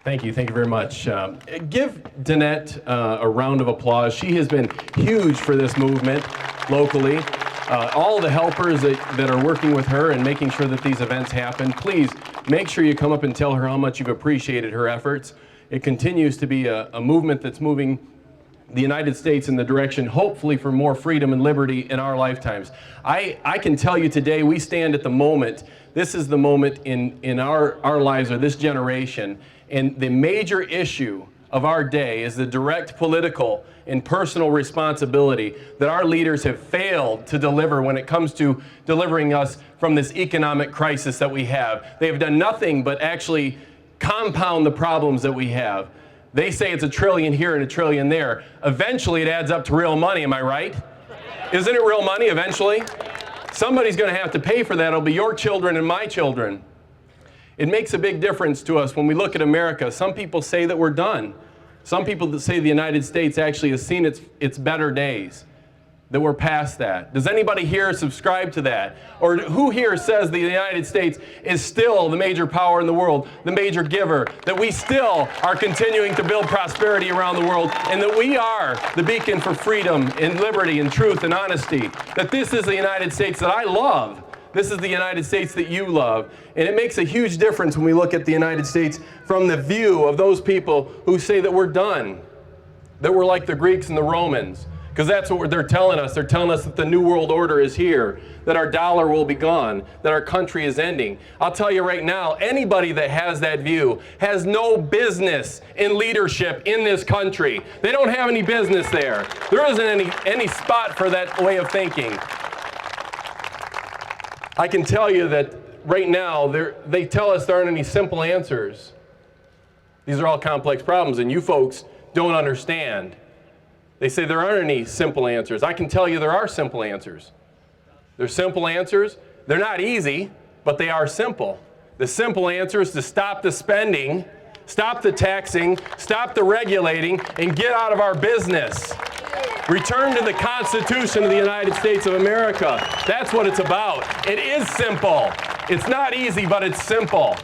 Thank you very much. Give Danette a round of applause. She has been huge for this movement locally. All the helpers that are working with her and making sure that these events happen, please make sure you come up and tell her how much you've appreciated her efforts. It continues to be a movement that's moving the United States in the direction, hopefully, for more freedom and liberty in our lifetimes. I can tell you today, we stand at the moment. This is the moment in our lives, or this generation, and the major issue of our day is the direct political and personal responsibility that our leaders have failed to deliver when it comes to delivering us from this economic crisis that we have. They have done nothing but actually compound the problems that we have. They say it's $1 trillion here and $1 trillion there. Eventually it adds up to real money, am I right? Isn't it real money eventually? Somebody's going to have to pay for that. It'll be your children and my children. It makes a big difference to us when we look at America. Some people say that we're done. Some people say the United States actually has seen its better days, that we're past that. Does anybody here subscribe to that? Or who here says the United States is still the major power in the world, the major giver, that we still are continuing to build prosperity around the world, and that we are the beacon for freedom and liberty and truth and honesty, that this is the United States that I love. This is the United States that you love. And it makes a huge difference when we look at the United States from the view of those people who say that we're done, that we're like the Greeks and the Romans. Because that's what they're telling us. They're telling us that the New World Order is here, that our dollar will be gone, that our country is ending. I'll tell you right now, anybody that has that view has no business in leadership in this country. They don't have any business there. There isn't any spot for that way of thinking. I can tell you that right now, they tell us there aren't any simple answers. These are all complex problems, and you folks don't understand. They say there aren't any simple answers. I can tell you there are simple answers. There's simple answers. They're not easy, but they are simple. The simple answer is to stop the spending, stop the taxing, stop the regulating, and get out of our business. Return to the Constitution of the United States of America. That's what it's about. It is simple. It's not easy, but it's simple.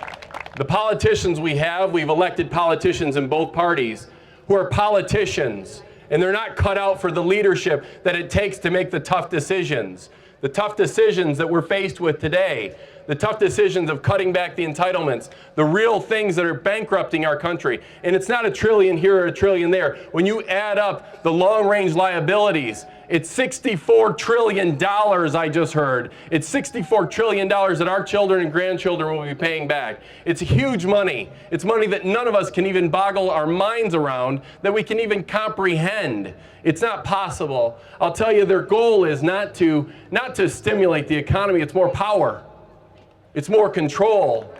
The politicians we've elected politicians in both parties who are politicians, and they're not cut out for the leadership that it takes to make the tough decisions. The tough decisions that we're faced with today, the tough decisions of cutting back the entitlements, the real things that are bankrupting our country. And it's not $1 trillion here or $1 trillion there. When you add up the long-range liabilities, it's $64 trillion, I just heard. It's $64 trillion that our children and grandchildren will be paying back. It's huge money. It's money that none of us can even boggle our minds around, that we can even comprehend. It's not possible. I'll tell you, their goal is not to stimulate the economy. It's more power. It's more control.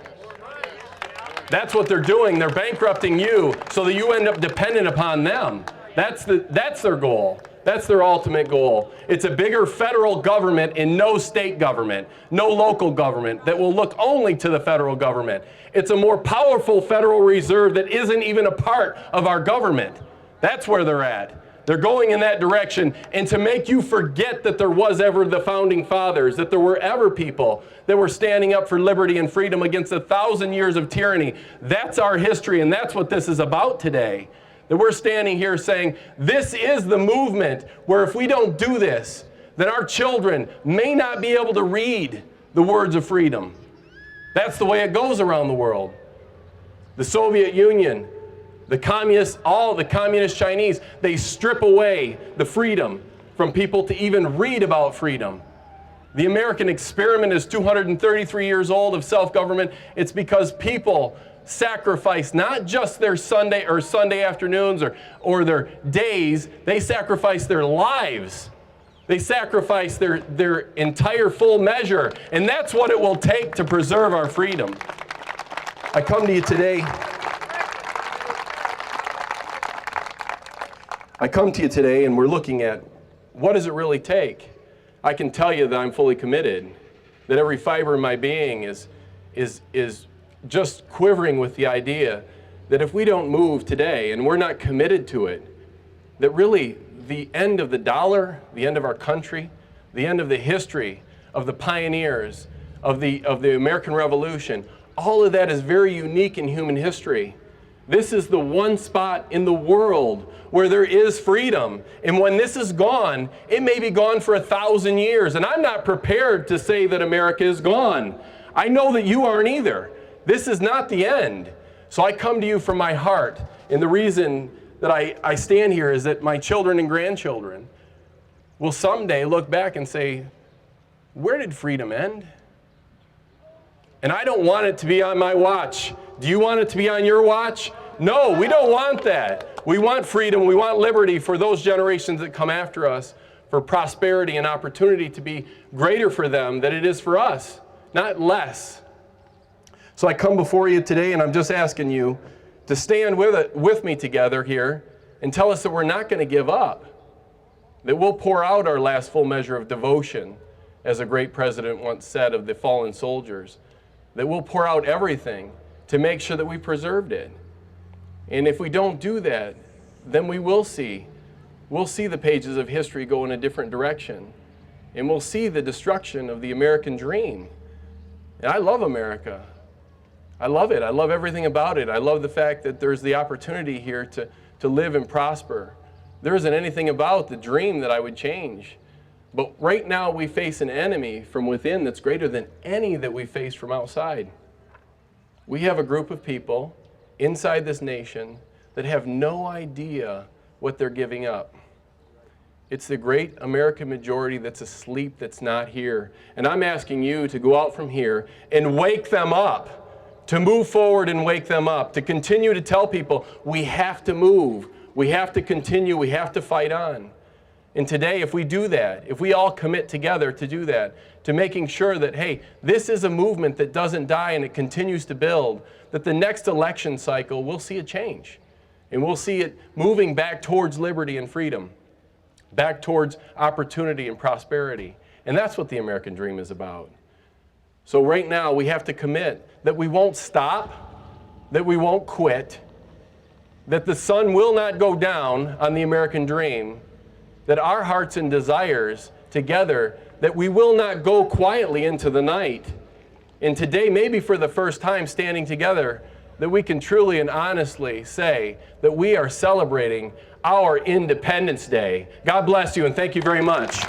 That's what they're doing. They're bankrupting you so that you end up dependent upon them. That's their goal. That's their ultimate goal. It's a bigger federal government and no state government, no local government that will look only to the federal government. It's a more powerful Federal Reserve that isn't even a part of our government. That's where they're at. They're going in that direction, and to make you forget that there was ever the Founding Fathers, that there were ever people that were standing up for liberty and freedom against 1,000 years of tyranny. That's our history, and that's what this is about today. That we're standing here saying, this is the movement where if we don't do this, then our children may not be able to read the words of freedom. That's the way it goes around the world. The Soviet Union, the communists, all the communist Chinese, they strip away the freedom from people to even read about freedom. The American experiment is 233 years old of self-government. It's because people sacrifice not just their Sunday afternoons or their days, they sacrifice their lives. They sacrifice their entire full measure, and that's what it will take to preserve our freedom. I come to you today and we're looking at what does it really take? I can tell you that I'm fully committed, that every fiber in my being is just quivering with the idea that if we don't move today and we're not committed to it, that really the end of the dollar, the end of our country, the end of the history of the pioneers, of the American Revolution, all of that is very unique in human history. This is the one spot in the world where there is freedom. And when this is gone, it may be gone for 1,000 years. And I'm not prepared to say that America is gone. I know that you aren't either. This is not the end. So I come to you from my heart. And the reason that I stand here is that my children and grandchildren will someday look back and say, where did freedom end? And I don't want it to be on my watch. Do you want it to be on your watch? No, we don't want that. We want freedom, we want liberty for those generations that come after us, for prosperity and opportunity to be greater for them than it is for us, not less. So I come before you today and I'm just asking you to stand with me together here and tell us that we're not going to give up, that we'll pour out our last full measure of devotion, as a great president once said of the fallen soldiers, that we'll pour out everything to make sure that we preserved it. And if we don't do that, then we'll see the pages of history go in a different direction. And we'll see the destruction of the American dream. And I love America. I love it. I love everything about it. I love the fact that there's the opportunity here to live and prosper. There isn't anything about the dream that I would change. But right now we face an enemy from within that's greater than any that we face from outside. We have a group of people inside this nation that have no idea what they're giving up. It's the great American majority that's asleep, that's not here. And I'm asking you to go out from here and wake them up, to move forward and wake them up, to continue to tell people we have to move, we have to continue, we have to fight on. And today, if we do that, if we all commit together to do that, to making sure that, hey, this is a movement that doesn't die and it continues to build, that the next election cycle, we'll see a change. And we'll see it moving back towards liberty and freedom, back towards opportunity and prosperity. And that's what the American dream is about. So right now, we have to commit that we won't stop, that we won't quit, that the sun will not go down on the American dream, that our hearts and desires together, that we will not go quietly into the night. And today, maybe for the first time standing together, that we can truly and honestly say that we are celebrating our Independence Day. God bless you and thank you very much.